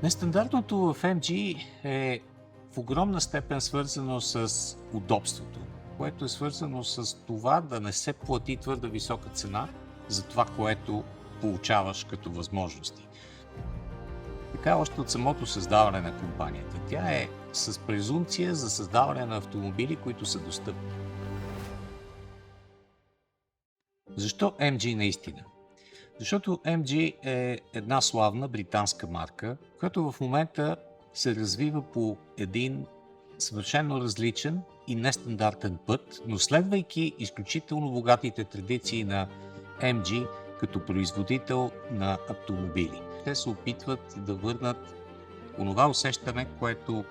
Нестандартното в MG е в огромна степен свързано с удобството, което е свързано с това да не се плати твърде висока цена за това, което получаваш като възможности. Така още от самото създаване на компанията. Тя е с презумпция за създаване на автомобили, които са достъпни. Защо MG наистина? Защото MG е една славна британска марка, която в момента се развива по един съвършено различен и нестандартен път, но следвайки изключително богатите традиции на MG като производител на автомобили. Те се опитват да върнат онова усещане,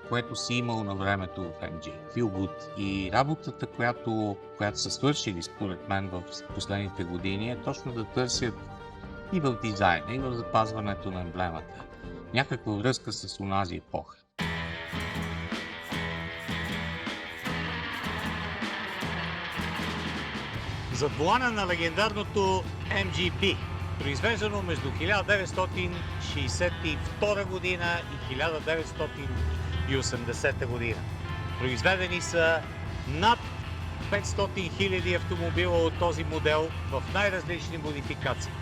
което си имал на времето в MG. Feel Good. И работата, която са свършили според мен в последните години, е точно да търсят и в дизайна, и в запазването на емблемата някаква връзка с онази епоха. Зад волана на легендарното MGB, произвеждано между 1962 година и 1980 година. Произведени са над 500 000 автомобила от този модел в най-различни модификации.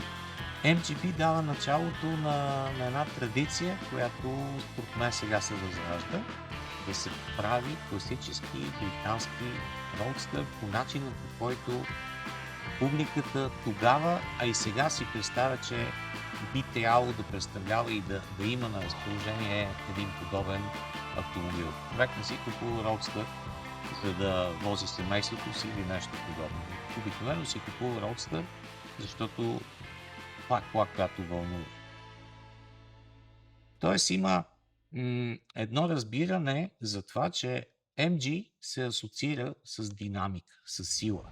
MGB дава началото на една традиция, която според мен сега се възражда, да се прави класически британски роудстър по начина, по който публиката тогава, а и сега си представя, че би трябвало да представлява и да има на разположение един подобен автомобил. Човек не си купува роудстър, за да вози семейството си или нещо подобно. Обикновено си купува роудстър, защото това е кола, която вълнува. Тоест има едно разбиране за това, че MG се асоциира с динамика, с сила.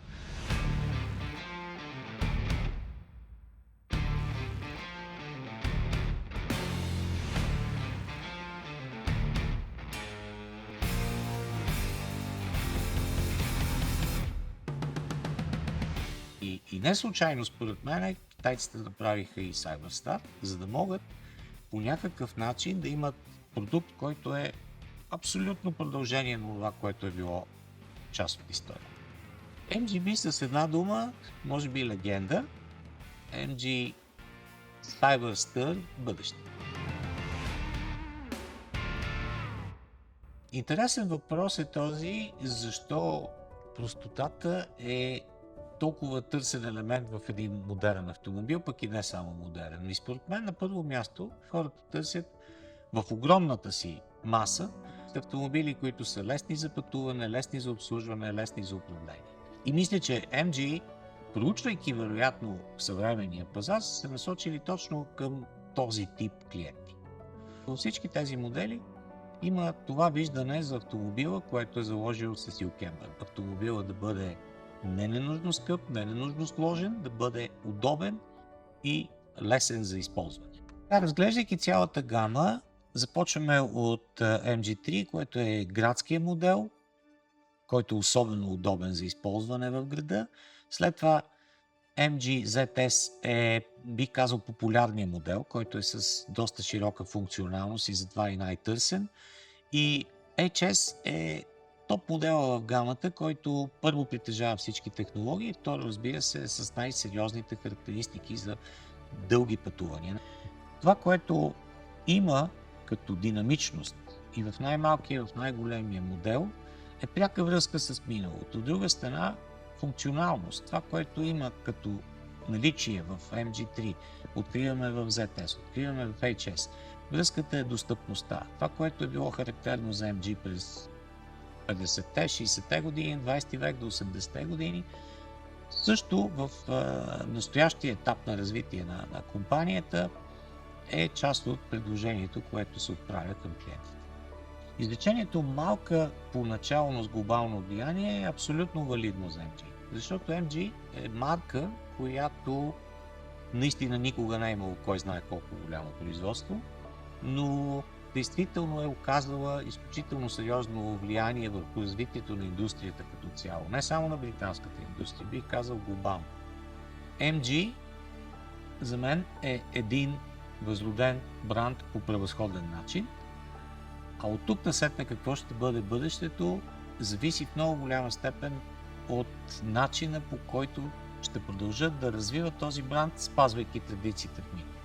И не случайно, според мен, китайците направиха и Cyberstar, за да могат по някакъв начин да имат продукт, който е абсолютно продължение на това, което е било част от история. MGB с една дума, може би легенда, MG Cyberstar бъдеще. Интересен въпрос е този, защо простотата е толкова търсен елемент в един модерен автомобил, пък и не само модерен. И според мен на първо място хората търсят в огромната си маса автомобили, които са лесни за пътуване, лесни за обслужване, лесни за управление. И мисля, че MG, проучвайки вероятно съвременния пазар, са се насочили точно към този тип клиенти. Във всички тези модели има това виждане за автомобила, което е заложил Сесил Кембър. Автомобила да бъде не ненужно скъп, не ненужно сложен, да бъде удобен и лесен за използване. Разглеждайки цялата гама, започваме от MG3, което е градския модел, който е особено удобен за използване в града. След това MG ZS е, бих казал, популярният модел, който е с доста широка функционалност и затова и най-търсен. И HS е топ модела в гамата, който първо притежава всички технологии, второ, разбира се, е с най-сериозните характеристики за дълги пътувания. Това, което има като динамичност и в най-малкия, и в най-големия модел, е пряка връзка с миналото. От друга страна, функционалност. Това, което има като наличие в MG3, откриваме в ZS, откриваме в HS. Връзката е достъпността. Това, което е било характерно за MG през 50-те, 60-те години, 20 век до 80-те години, също в настоящия етап на развитие на компанията е част от предложението, което се отправя към клиентите. Изречението малка поначало, но с глобално влияние е абсолютно валидно за MG, защото MG е марка, която наистина никога не е имало кой знае колко голямо производство, но действително е оказала изключително сериозно влияние върху развитието на индустрията като цяло. Не само на британската индустрия, бих казал глобално. MG за мен е един възроден бранд по превъзходен начин. А от тук насетне какво ще бъде бъдещето, зависи в много голяма степен от начина, по който ще продължат да развиват този бранд, спазвайки традициите в него.